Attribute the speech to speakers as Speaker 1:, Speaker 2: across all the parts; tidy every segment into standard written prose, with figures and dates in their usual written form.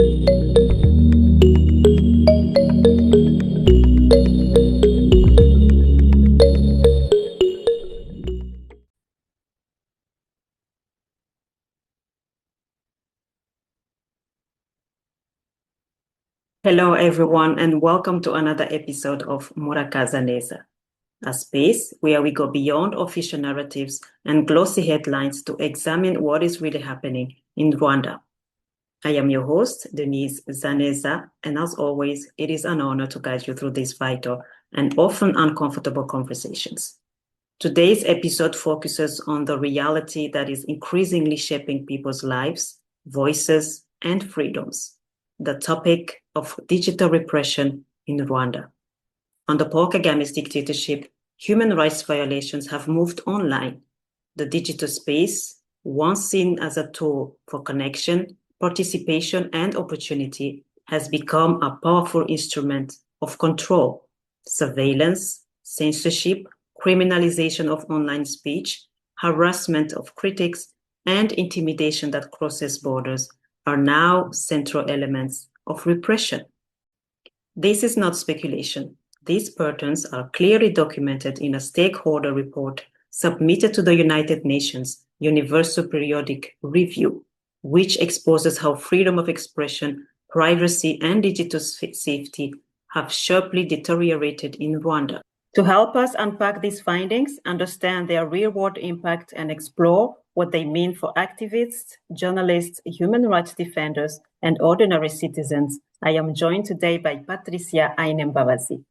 Speaker 1: Hello, everyone, and welcome to another episode of Denise Zaneza, a space where we go beyond official narratives and glossy headlines to examine what is really happening in Rwanda. I am your host, Denise Zaneza, and as always, it is an honor to guide you through these vital and often uncomfortable conversations. Today's episode focuses on the reality that is increasingly shaping people's lives, voices, and freedoms. The topic of digital repression in Rwanda. Under Paul Kagame's dictatorship, human rights violations have moved online. The digital space, once seen as a tool for connection, participation, and opportunity, has become a powerful instrument of control, surveillance, censorship, criminalization of online speech, harassment of critics, and intimidation that crosses borders are now central elements of repression. This is not speculation. These patterns are clearly documented in a stakeholder report submitted to the United Nations Universal Periodic Review, which exposes how freedom of expression, privacy, and digital safety have sharply deteriorated in Rwanda. To help us unpack these findings, understand their real-world impact, and explore what they mean for activists, journalists, human rights defenders, and ordinary citizens, I am joined today by Patricia Ainembabazi.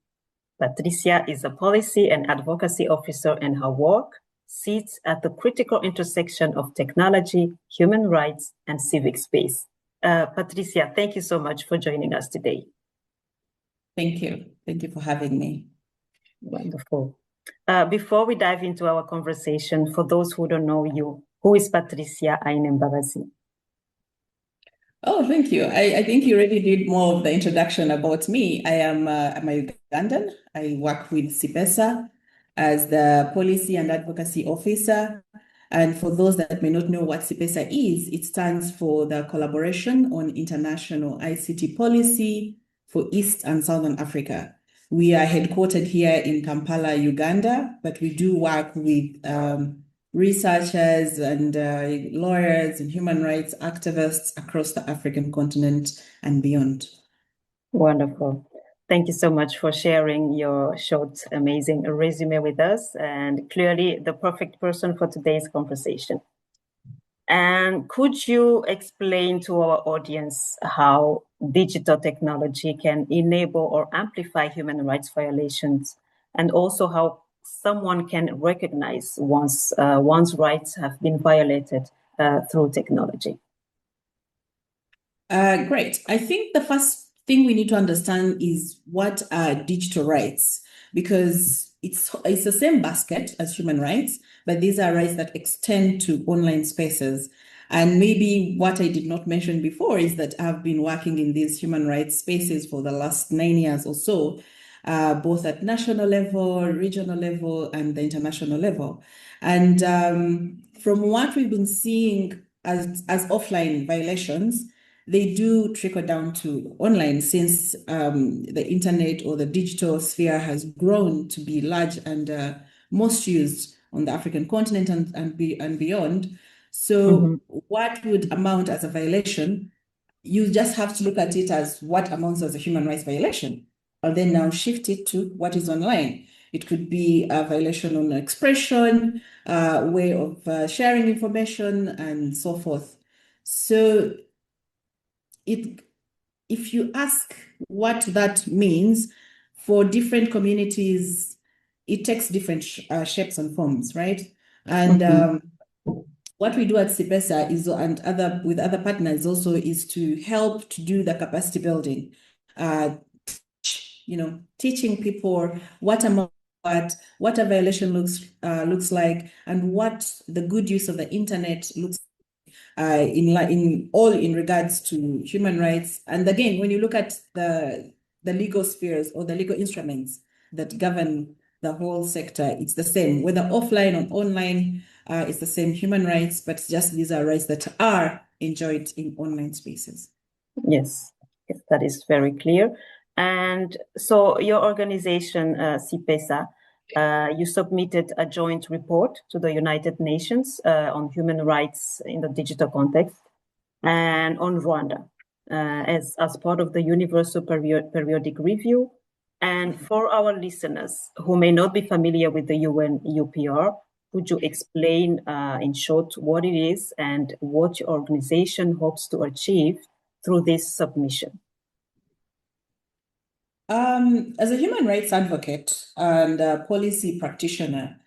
Speaker 1: Patricia is a policy and advocacy officer, and her work sits at the critical intersection of technology, human rights, and civic space. Patricia, thank you so much for joining us today.
Speaker 2: Thank you. Thank you for having me.
Speaker 1: Wonderful. Before we dive into our conversation, for those who don't know you, who is Patricia Ainembabazi?
Speaker 2: Oh, thank you. I think you already did more of the introduction about me. I'm a Ugandan. I work with Cipesa as the policy and advocacy officer. And for those that may not know what Cipesa is, it stands for the Collaboration on International ICT Policy for East and Southern Africa. We are headquartered here in Kampala, Uganda, but we do work with researchers and lawyers and human rights activists across the African continent and beyond.
Speaker 1: Wonderful. Thank you so much for sharing your short, amazing resume with us, and clearly the perfect person for today's conversation. And could you explain to our audience how digital technology can enable or amplify human rights violations, and also how someone can recognize once one's rights have been violated through technology?
Speaker 2: Great. I think the first thing we need to understand is what are digital rights, because it's the same basket as human rights, but these are rights that extend to online spaces. And maybe what I did not mention before is that I've been working in these human rights spaces for the last 9 years or so, both at national level, regional level, and the international level. And from what we've been seeing as offline violations, they do trickle down to online, since the internet or the digital sphere has grown to be large and most used on the African continent and beyond. So what would amount as a violation? You just have to look at it as what amounts as a human rights violation, and then now shift it to what is online. It could be a violation on expression, way of sharing information, and so forth. So if you ask what that means for different communities, it takes different shapes and forms, right? And what we do at Cipesa is, and with other partners also, is to help to do the capacity building, teaching people what a violation looks like, and what the good use of the internet looks like, in regards to human rights. And again, when you look at the legal spheres or the legal instruments that govern the whole sector, it's the same, whether offline or online. It's the same human rights, but just these are rights that are enjoyed in online spaces.
Speaker 1: Yes, yes, that is very clear. And so your organization, Cipesa, you submitted a joint report to the United Nations on human rights in the digital context and on Rwanda as part of the Universal Periodic Review. And for our listeners who may not be familiar with the UN UPR, would you explain in short what it is and what your organization hopes to achieve through this submission?
Speaker 2: As a human rights advocate and a policy practitioner,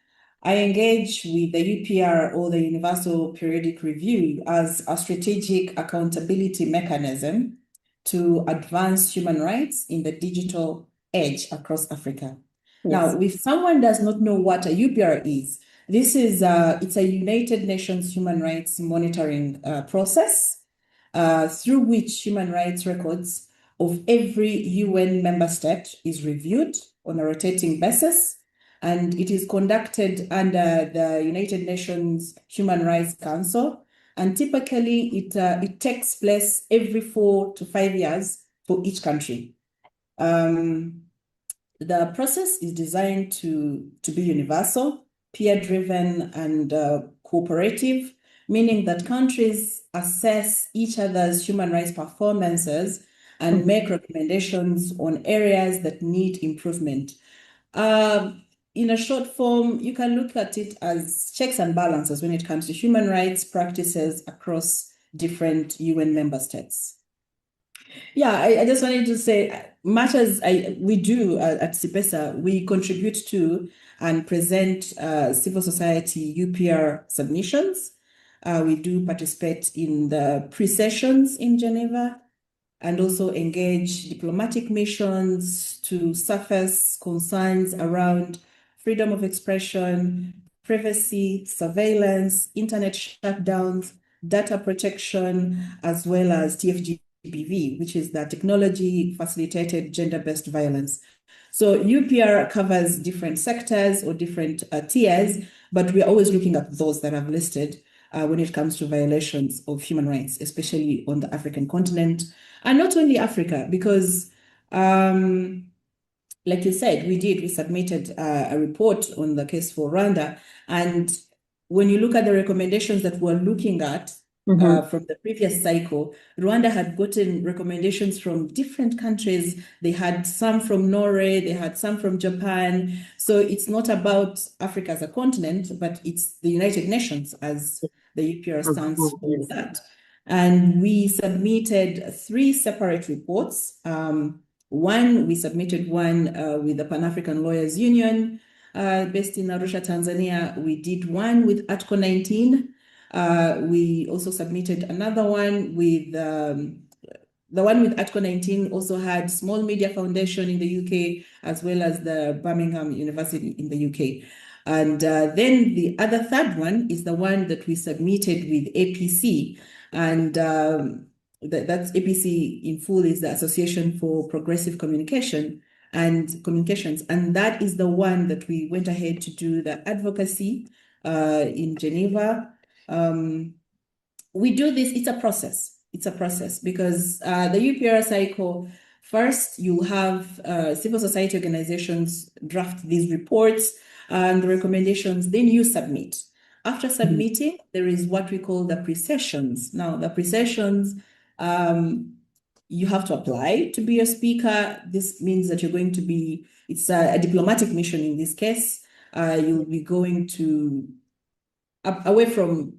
Speaker 2: I engage with the UPR, or the Universal Periodic Review, as a strategic accountability mechanism to advance human rights in the digital age across Africa.
Speaker 1: Yes.
Speaker 2: Now, if someone does not know what a UPR is, this is it's a United Nations human rights monitoring process through which human rights records of every UN member state is reviewed on a rotating basis, and it is conducted under the United Nations Human Rights Council. And typically, it takes place every 4 to 5 years for each country. The process is designed to be universal, peer-driven, and cooperative, meaning that countries assess each other's human rights performances and make recommendations on areas that need improvement. In a short form, you can look at it as checks and balances when it comes to human rights practices across different UN member states. Yeah, I just wanted to say, much as we do at Cipesa, we contribute to and present civil society UPR submissions. We do participate in the pre-sessions in Geneva and also engage diplomatic missions to surface concerns around freedom of expression, privacy, surveillance, internet shutdowns, data protection, as well as TFGBV, which is the technology facilitated gender-based violence. So UPR covers different sectors or different tiers, but we're always looking at those that I've listed when it comes to violations of human rights, especially on the African continent. And not only Africa, because like you said, we submitted a report on the case for Rwanda. And when you look at the recommendations that we're looking at from the previous cycle, Rwanda had gotten recommendations from different countries. They had some from Norway, they had some from Japan. So it's not about Africa as a continent, but it's the United Nations as the UPR stands for that. And we submitted 3 separate reports. We submitted one with the Pan-African Lawyers Union, based in Arusha, Tanzania. We did one with Article 19. We also submitted another one with, the one with Article 19 also had Small Media Foundation in the UK, as well as the Birmingham University in the UK. And then the other third one is the one that we submitted with APC. And that's APC in full is the Association for Progressive Communication and Communications. And that is the one that we went ahead to do the advocacy in Geneva. We do this, it's a process. It's a process because the UPR cycle, first you have civil society organizations draft these reports and the recommendations, then you submit. After submitting, there is what we call the pre-sessions. Now, the pre-sessions, you have to apply to be a speaker. This means that you're going to be, it's a diplomatic mission in this case. You'll be going to, away from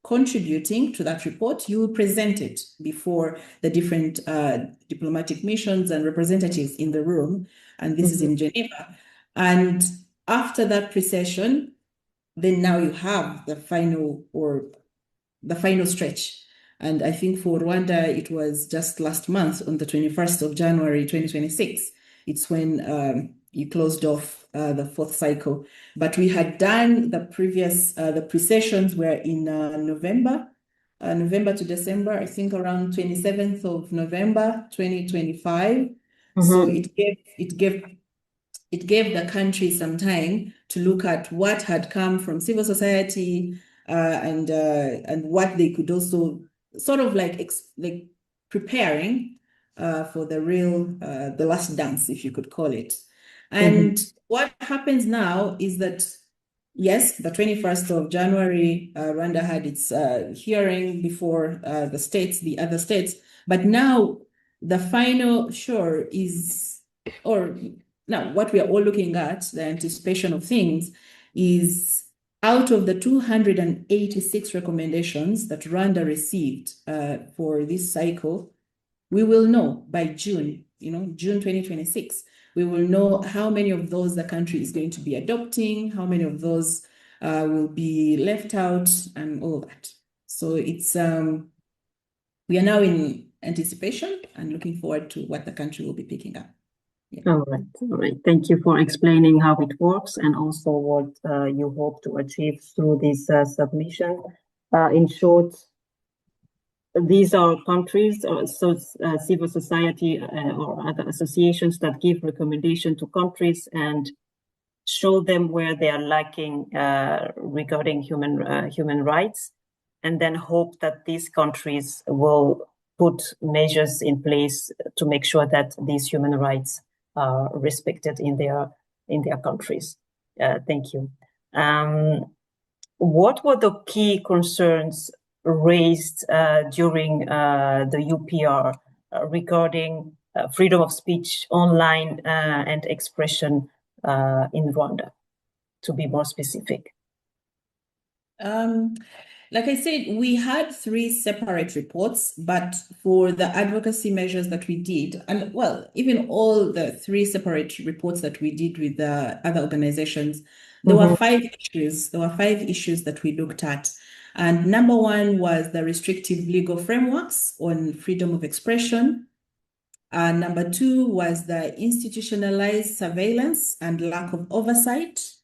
Speaker 2: contributing to that report, you will present it before the different diplomatic missions and representatives in the room. And this is in Geneva. And after that pre-session, then now you have the final stretch. And I think for Rwanda, it was just last month on the 21st of January, 2026. It's when you closed off the 4th cycle. But we had done the previous, the pre-sessions were in November to December, I think around 27th of November, 2025. So it gave the country some time to look at what had come from civil society and what they could also sort of like preparing for the last dance, if you could call it. And what happens now is that, yes, the 21st of January, Rwanda had its hearing before the other states, but now the final sure is, or now what we are all looking at, the anticipation of things, is out of the 286 recommendations that Rwanda received for this cycle, we will know by June, June 2026, we will know how many of those the country is going to be adopting, how many of those will be left out, and all that. So it's we are now in anticipation and looking forward to what the country will be picking up. Yeah.
Speaker 1: All right. Thank you for explaining how it works and also what you hope to achieve through this submission. In short, these are countries or civil society or other associations that give recommendation to countries and show them where they are lacking regarding human rights, and then hope that these countries will put measures in place to make sure that these human rights are respected in their countries. Thank you. What were the key concerns raised during the UPR regarding freedom of speech online and expression in Rwanda, to be more specific?
Speaker 2: Like I said, we had 3 separate reports, but for the advocacy measures that we did, and well, even all the 3 separate reports that we did with the other organizations, there were 5 issues. There were 5 issues that we looked at. And number 1 was the restrictive legal frameworks on freedom of expression. Number 2 was the institutionalized surveillance and lack of oversight.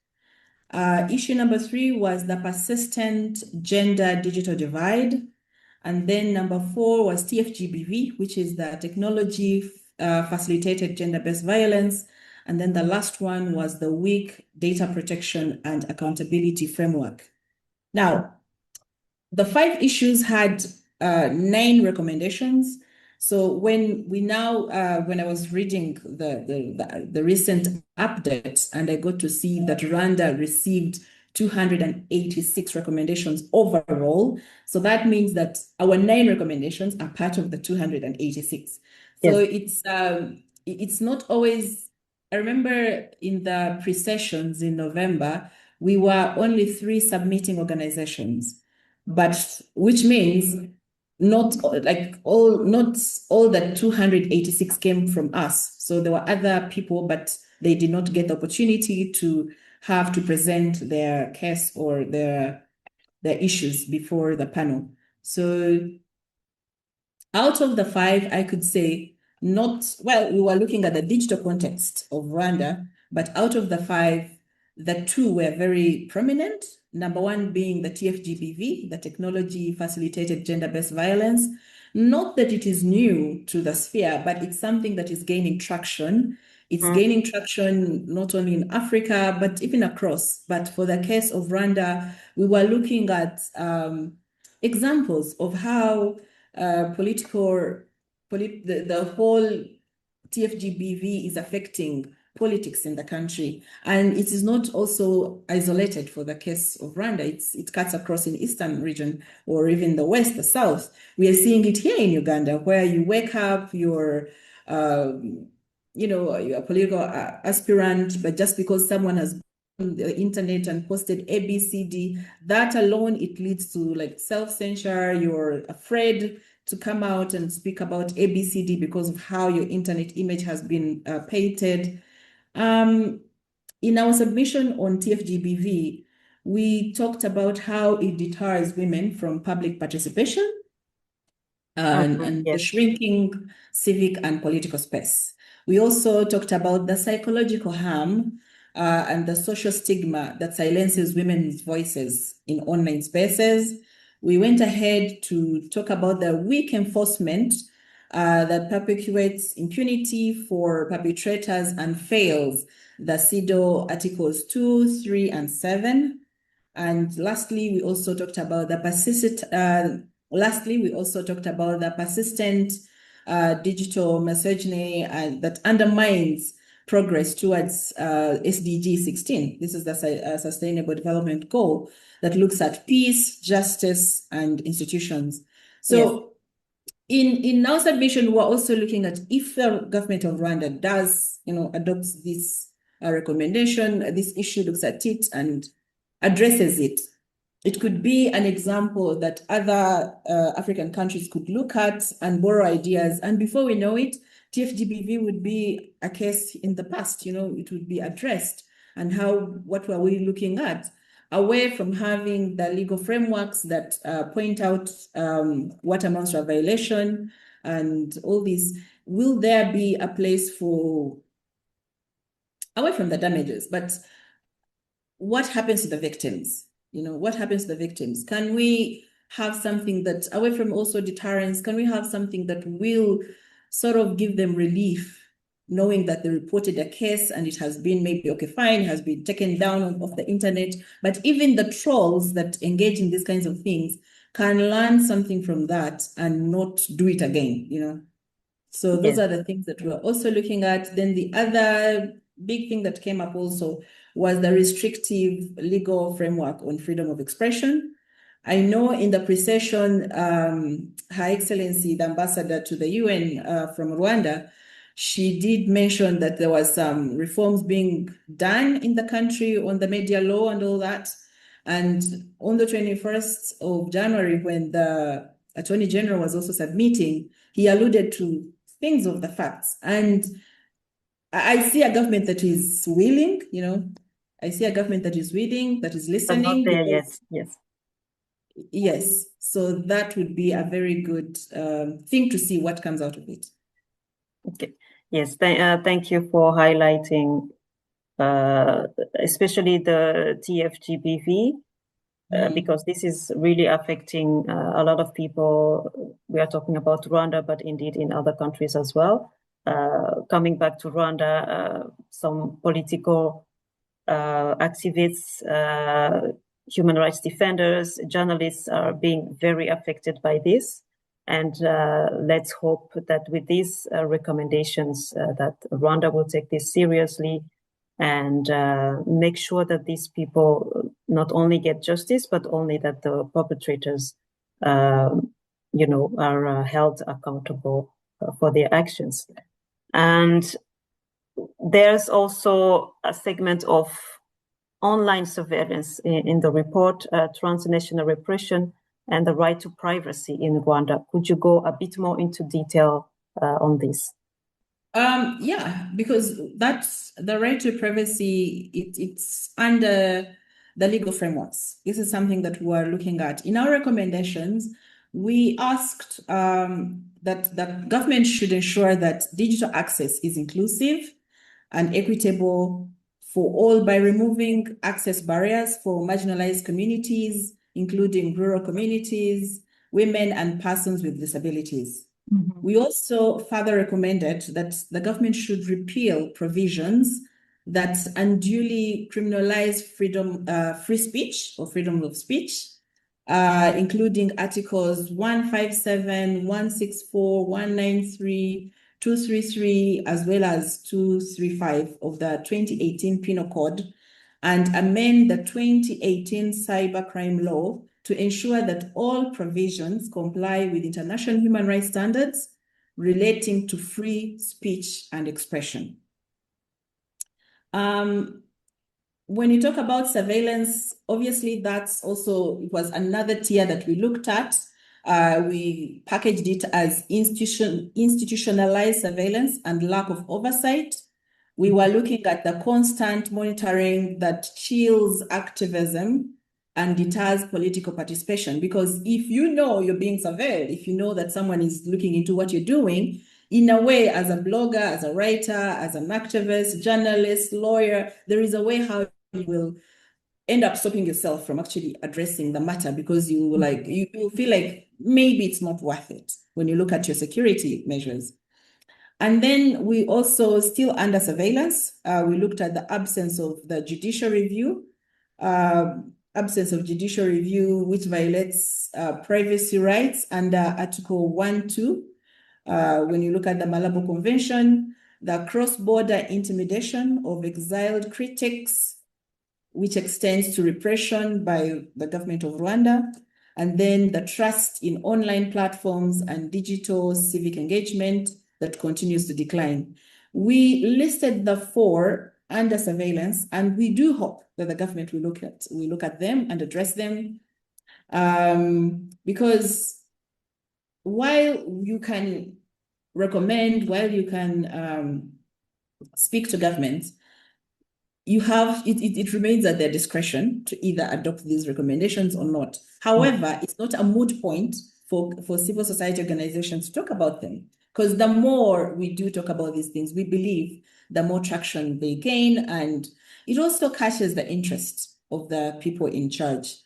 Speaker 2: Issue number 3 was the persistent gender digital divide. And then number 4 was TFGBV, which is the technology facilitated gender-based violence. And then the last one was the weak data protection and accountability framework. Now, the 5 issues had 9 recommendations. So when I was reading the recent updates, and I got to see that Rwanda received 286 recommendations overall. So that means that our 9 recommendations are part of the 286. So
Speaker 1: Yes.
Speaker 2: it's not always. I remember in the pre-sessions in November, we were only 3 submitting organizations, but which means not all the 286 came from us. So there were other people, but they did not get the opportunity to have to present their case or their issues before the panel. So out of the 5, I could say we were looking at the digital context of Rwanda, but out of the 5, the 2 were very prominent. Number 1 being the TFGBV, the technology facilitated gender-based violence. Not that it is new to the sphere, but it's something that is gaining traction. It's gaining traction not only in Africa, but even across. But for the case of Rwanda, we were looking at examples of how the whole TFGBV is affecting politics in the country. And it is not also isolated for the case of Rwanda. It cuts across in Eastern region or even the West, the South. We are seeing it here in Uganda, where you wake up, you're a political aspirant, but just because someone has on the internet and posted ABCD, that alone, it leads to like self-censure. You're afraid to come out and speak about ABCD because of how your internet image has been painted. In our submission on TFGBV, we talked about how it deters women from public participation and the shrinking civic and political space. We also talked about the psychological harm and the social stigma that silences women's voices in online spaces. We went ahead to talk about the weak enforcement that perpetuates impunity for perpetrators and fails the CEDAW Articles 2, 3, and 7. And lastly, we also talked about the persistent digital misogyny that undermines progress towards SDG 16. This is the Sustainable Development Goal that looks at peace, justice, and institutions. So in our submission, we're also looking at if the government of Rwanda does, adopts this recommendation, this issue, looks at it and addresses it. It could be an example that other African countries could look at and borrow ideas. And before we know it, TFGBV would be a case in the past, it would be addressed. And what were we looking at? Away from having the legal frameworks that point out what amounts to a violation and all these, will there be a place for, away from the damages, but what happens to the victims? What happens to the victims? Can we have something that, away from also deterrence, can we have something that will sort of give them relief, knowing that they reported a case and it has been maybe, okay, fine, it has been taken down off the internet, but even the trolls that engage in these kinds of things can learn something from that and not do it again, So those are the things that we're also looking at. Then the other big thing that came up also was the restrictive legal framework on freedom of expression. I know in the pre-session, Her Excellency, the ambassador to the UN from Rwanda, she did mention that there was some reforms being done in the country on the media law and all that. And on the 21st of January, when the Attorney General was also submitting, he alluded to things of the facts. And I see a government that is willing, I see a government that is willing, that is listening.
Speaker 1: But not there yet, yes.
Speaker 2: Yes, so that would be a very good thing to see what comes out of it.
Speaker 1: Okay, yes, thank you for highlighting especially the TFGBV, because this is really affecting a lot of people. We are talking about Rwanda, but indeed in other countries as well. Coming back to Rwanda, some political activists, human rights defenders, journalists are being very affected by this. And let's hope that with these recommendations that Rwanda will take this seriously and make sure that these people not only get justice, but only that the perpetrators, are held accountable for their actions. And there's also a segment of online surveillance in the report, transnational repression and the right to privacy in Rwanda. Could you go a bit more into detail on this?
Speaker 2: Yeah, because that's the right to privacy, it's under the legal frameworks. This is something that we are looking at. In our recommendations, we asked that the government should ensure that digital access is inclusive and equitable for all by removing access barriers for marginalized communities, including rural communities, women, and persons with disabilities. We also further recommended that the government should repeal provisions that unduly criminalize free speech or freedom of speech, including Articles 157, 164, 193, 233, as well as 235 of the 2018 Penal Code, and amend the 2018 Cybercrime Law to ensure that all provisions comply with international human rights standards relating to free speech and expression. When you talk about surveillance, obviously that's also, it was another tier that we looked at. We packaged it as institutionalized surveillance and lack of oversight. We were looking at the constant monitoring that chills activism and deters political participation. Because if you know you're being surveilled, if you know that someone is looking into what you're doing, in a way, as a blogger, as a writer, as an activist, journalist, lawyer, there is a way how you will end up stopping yourself from actually addressing the matter, because you will feel like maybe it's not worth it when you look at your security measures. And then we also, still under surveillance, we looked at the absence of the judicial review, which violates privacy rights under Article 1.2 When you look at the Malabo Convention, the cross-border intimidation of exiled critics, which extends to repression by the government of Rwanda, and then the trust in online platforms and digital civic engagement that continues to decline. We listed the 4 under surveillance, and we do hope that the government will look at them and address them, because while you can recommend, while you can speak to governments, it remains at their discretion to either adopt these recommendations or not. However, it's not a moot point for civil society organizations to talk about them, because the more we do talk about these things, we believe the more traction they gain, and it also catches the interest of the people in charge.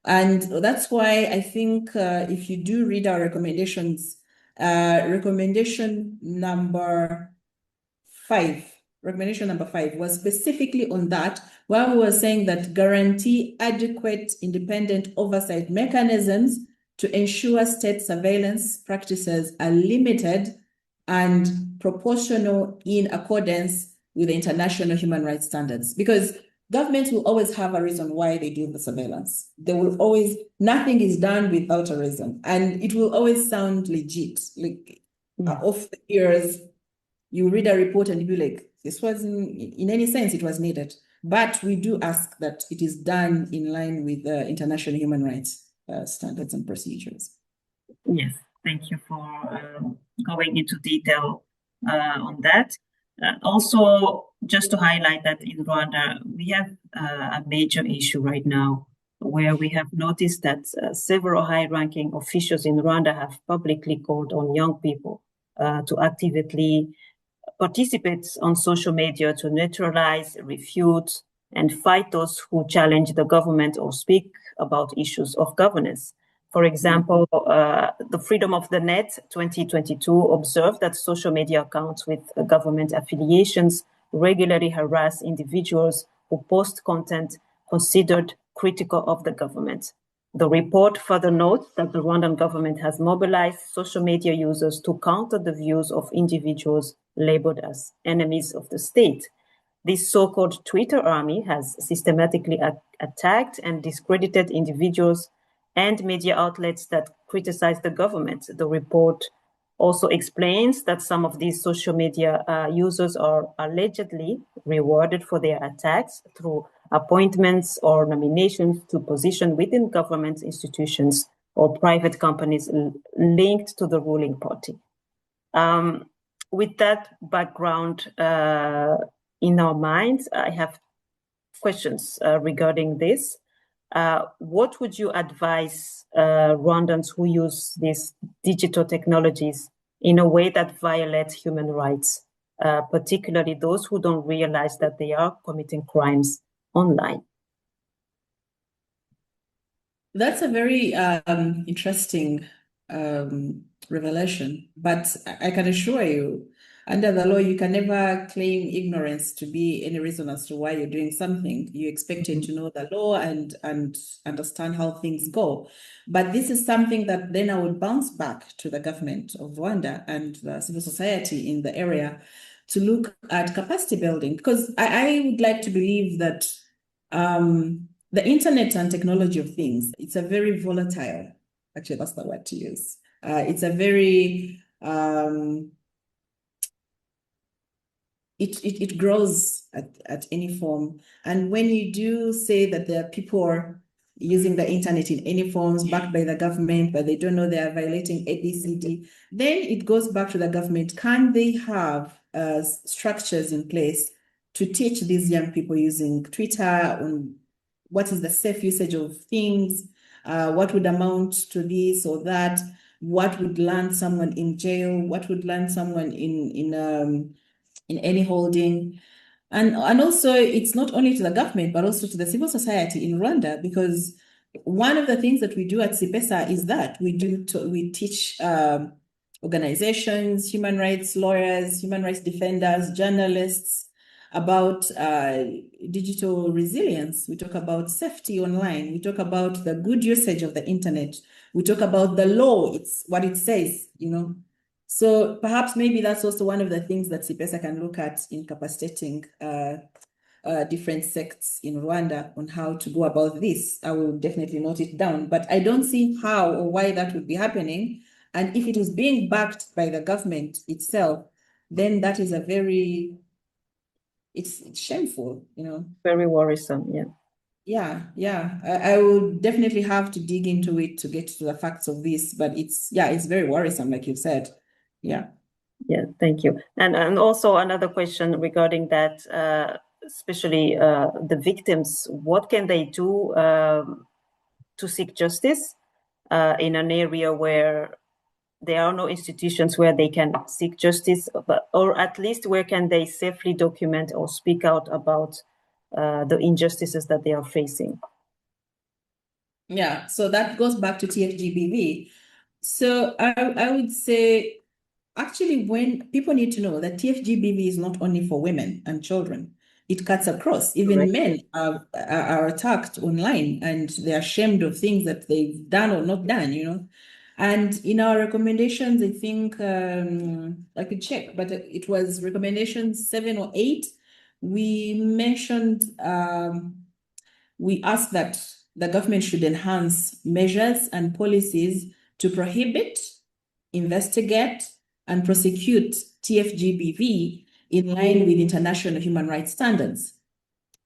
Speaker 2: And that's why I think if you do read our recommendations, recommendation number 5 was specifically on that, where we were saying that guarantee adequate independent oversight mechanisms to ensure state surveillance practices are limited and proportional in accordance with the international human rights standards. Because governments will always have a reason why they do the surveillance. They will always, nothing is done without a reason. And it will always sound legit, like off the ears. You read a report and you'll be like, this wasn't, in any sense, it was needed. But we do ask that it is done in line with international human rights standards and procedures.
Speaker 1: Yes, thank you for going into detail on that. Also, just to highlight that in Rwanda, we have a major issue right now where we have noticed that several high-ranking officials in Rwanda have publicly called on young people to actively participate on social media to neutralize, refute, and fight those who challenge the government or speak about issues of governance. For example, the Freedom of the Net 2022 observed that social media accounts with government affiliations regularly harass individuals who post content considered critical of the government. The report further notes that the Rwandan government has mobilized social media users to counter the views of individuals labeled as enemies of the state. This so-called Twitter army has systematically attacked and discredited individuals and media outlets that criticize the government. The report also explains that some of these social media users are allegedly rewarded for their attacks through appointments or nominations to positions within government institutions or private companies linked to the ruling party. With that background in our minds, I have questions regarding this. What would you advise Rwandans who use these digital technologies in a way that violates human rights, particularly those who don't realize that they are committing crimes online?
Speaker 2: That's a very interesting revelation, but I can assure you, under the law, you can never claim ignorance to be any reason as to why you're doing something. You're expected to know the law and understand how things go. But this is something that then I would bounce back to the government of Rwanda and the civil society in the area to look at capacity building, because I would like to believe that the internet and technology of things, it's a very volatile, actually that's the word to use. It's a very, it grows at any form. And when you do say that there are people using the internet in any forms backed by the government, but they don't know they are violating ABCD, then it goes back to the government. Can they have structures in place to teach these young people using Twitter on what is the safe usage of things, what would amount to this or that, what would land someone in jail, what would land someone in any holding. And also, it's not only to the government, but also to the civil society in Rwanda, because one of the things that we do at Cipesa is that we teach organizations, human rights lawyers, human rights defenders, journalists about digital resilience. We talk about safety online. We talk about the good usage of the internet. We talk about the law, it's what it says, you know. So perhaps maybe that's also one of the things that Cipesa can look at in capacitating different sects in Rwanda on how to go about this. I will definitely note it down, but I don't see how or why that would be happening. And if it is being backed by the government itself, then that is it's shameful, you know.
Speaker 1: Very worrisome, yeah.
Speaker 2: Yeah. I will definitely have to dig into it to get to the facts of this, but it's very worrisome, like you said. Yeah.
Speaker 1: Yeah, thank you. And also another question regarding that, especially the victims, what can they do to seek justice in an area where there are no institutions where they can seek justice, or at least where can they safely document or speak out about the injustices that they are facing?
Speaker 2: Yeah, so that goes back to TFGBV. So I would say, actually, when people need to know that TFGBV is not only for women and children, it cuts across. Even
Speaker 1: Correct.
Speaker 2: men are attacked online and they're ashamed of things that they've done or not done, you know. And in our recommendations, I think I could check, but it was recommendation 7 or 8. We mentioned we asked that the government should enhance measures and policies to prohibit, investigate, and prosecute TFGBV in line with international human rights standards.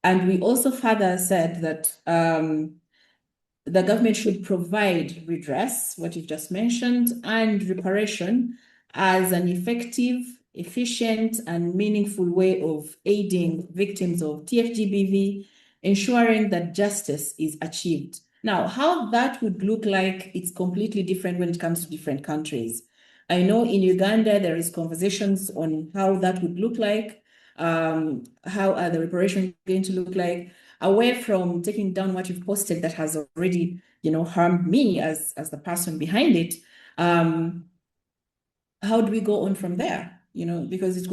Speaker 2: And we also further said that the government should provide redress, what you've just mentioned, and reparation as an effective, efficient, and meaningful way of aiding victims of TFGBV, ensuring that justice is achieved. Now, how that would look like, it's completely different when it comes to different countries. I know in Uganda, there is conversations on how that would look like, how are the reparations going to look like, away from taking down what you've posted that has already, you know, harmed me as the person behind it. How do we go on from there? You know, because it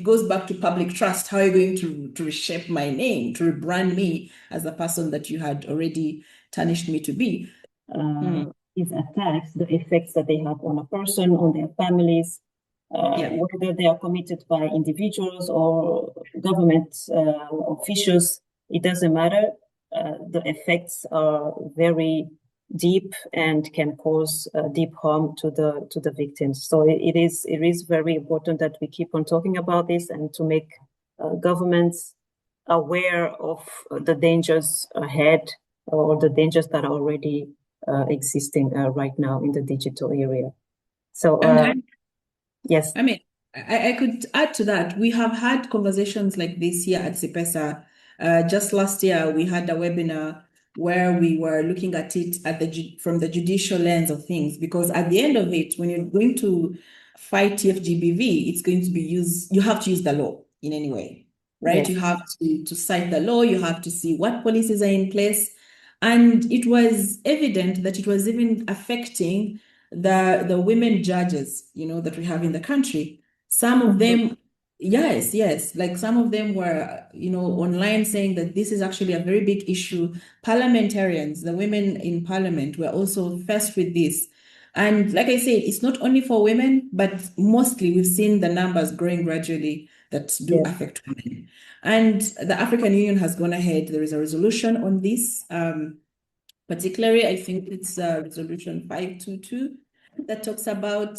Speaker 2: goes back to public trust. How are you going to reshape my name, to rebrand me as the person that you had already tarnished me to be?
Speaker 1: These attacks, the effects that they have on a person, on their families, whether they are committed by individuals or government officials, it doesn't matter. The effects are very deep and can cause deep harm to the victims. So it is very important that we keep on talking about this and to make governments aware of the dangers ahead or the dangers that are already existing right now in the digital area. So yes.
Speaker 2: I mean, I could add to that. We have had conversations like this here at Cipesa. Just last year, we had a webinar where we were looking at it from the judicial lens of things, because at the end of it, when you're going to fight TFGBV, it's going to be you have to use the law in any way, right?
Speaker 1: Yes.
Speaker 2: You have to cite the law, you have to see what policies are in place. And it was evident that it was even affecting the women judges, you know, that we have in the country. Some of them, yes, like some of them were, you know, online saying that this is actually a very big issue. Parliamentarians, the women in parliament, were also faced with this. And like I said, it's not only for women, but mostly we've seen the numbers growing gradually that do affect women. And the African Union has gone ahead. There is a resolution on this. Particularly, I think it's resolution 522 that talks about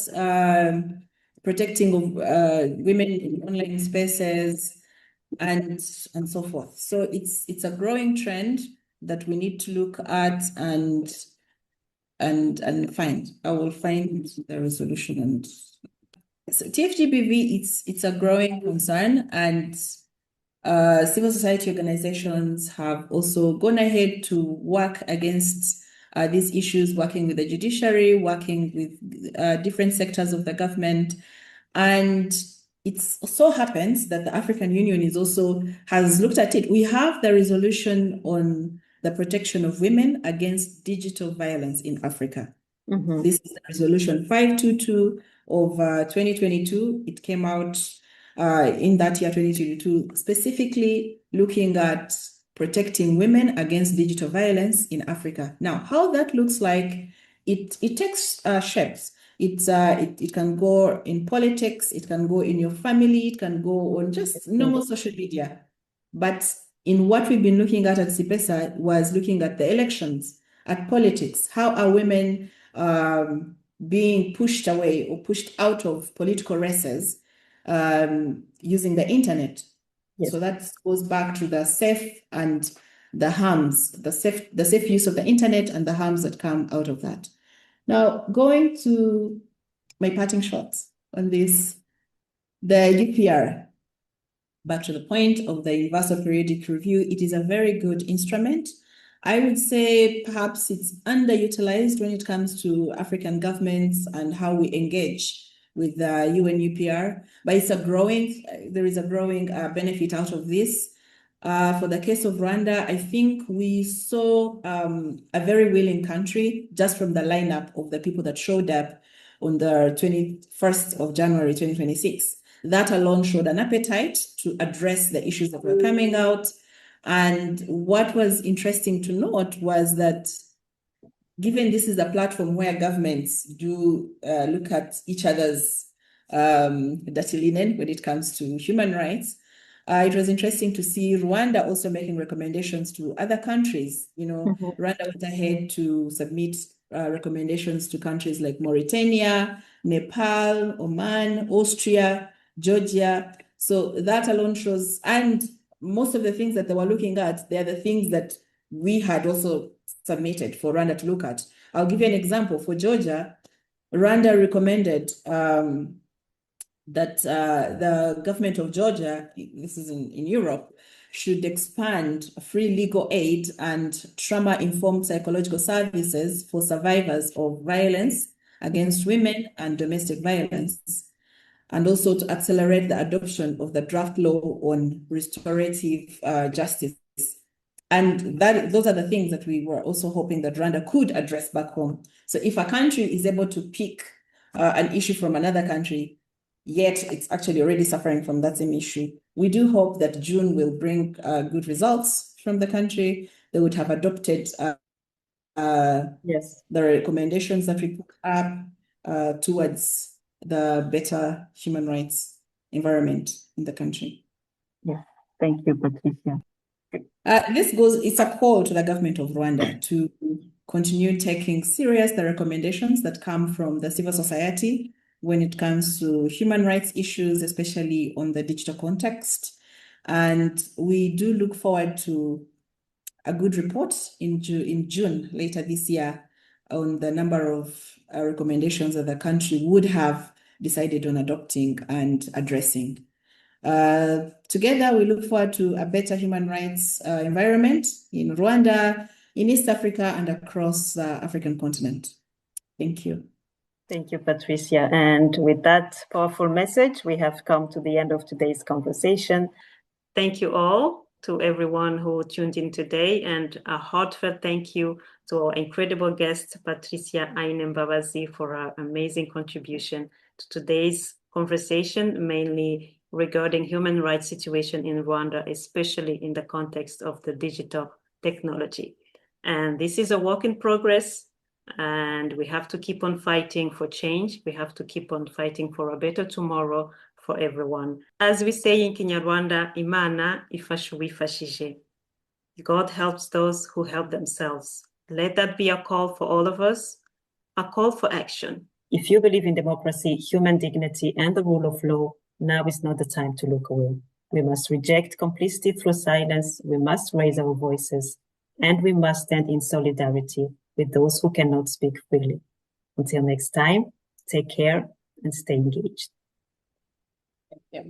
Speaker 2: protecting of women in online spaces and so forth. So it's a growing trend that we need to look at and find. I will find the resolution. And so TFGBV, it's a growing concern, and civil society organizations have also gone ahead to work against these issues, working with the judiciary, working with different sectors of the government. And it so happens that the African Union has looked at it. We have the resolution on the protection of women against digital violence in Africa. This is the resolution 522 of 2022. It came out in that year, 2022, specifically looking at protecting women against digital violence in Africa. Now, how that looks like, it takes shapes. It can go in politics, it can go in your family, it can go on just normal social media. But in what we've been looking at Cipesa was looking at the elections, at politics. How are women being pushed away or pushed out of political races using the internet?
Speaker 1: Yes.
Speaker 2: So that goes back to the safe and the harms, the safe use of the internet and the harms that come out of that. Now, going to my parting shots on this, the UPR, back to the point of the Universal Periodic Review, it is a very good instrument. I would say perhaps it's underutilized when it comes to African governments and how we engage with the UN UPR, but there is a growing benefit out of this. For the case of Rwanda, I think we saw a very willing country just from the lineup of the people that showed up on the 21st of January 2026. That alone showed an appetite to address the issues that were coming out. And what was interesting to note was that given this is a platform where governments do look at each other's dirty linen when it comes to human rights, it was interesting to see Rwanda also making recommendations to other countries. Rwanda went ahead to submit recommendations to countries like Mauritania, Nepal, Oman, Austria, Georgia. So that alone shows, and most of the things that they were looking at, they are the things that we had also submitted for Rwanda to look at. I'll give you an example. For Georgia, Rwanda recommended that the government of Georgia, this is in Europe, should expand free legal aid and trauma-informed psychological services for survivors of violence against women and domestic violence, and also to accelerate the adoption of the draft law on restorative justice. And those are the things that we were also hoping that Rwanda could address back home. So if a country is able to pick an issue from another country, yet it's actually already suffering from that same issue, we do hope that June will bring good results from the country. They would have adopted
Speaker 1: Yes.
Speaker 2: the recommendations that we put up towards the better human rights environment in the country.
Speaker 1: Yeah, thank you, Patricia.
Speaker 2: It's a call to the government of Rwanda to continue taking serious the recommendations that come from the civil society when it comes to human rights issues, especially on the digital context. And we do look forward to a good report in June later this year on the number of recommendations that the country would have decided on adopting and addressing. Together, we look forward to a better human rights environment in Rwanda, in East Africa, and across the African continent. Thank you.
Speaker 1: Thank you, Patricia. And with that powerful message, we have come to the end of today's conversation. Thank you all to everyone who tuned in today, and a heartfelt thank you to our incredible guest, Patricia Ainembabazi, for her amazing contribution to today's conversation, mainly regarding human rights situation in Rwanda, especially in the context of the digital technology. And this is a work in progress, and we have to keep on fighting for change. We have to keep on fighting for a better tomorrow for everyone. As we say in Kinyarwanda, Imana ifasha uwifashije. God helps those who help themselves. Let that be a call for all of us, a call for action. If you believe in democracy, human dignity, and the rule of law, now is not the time to look away. We must reject complicity through silence. We must raise our voices, and we must stand in solidarity with those who cannot speak freely. Until next time, take care and stay engaged.
Speaker 2: Yep.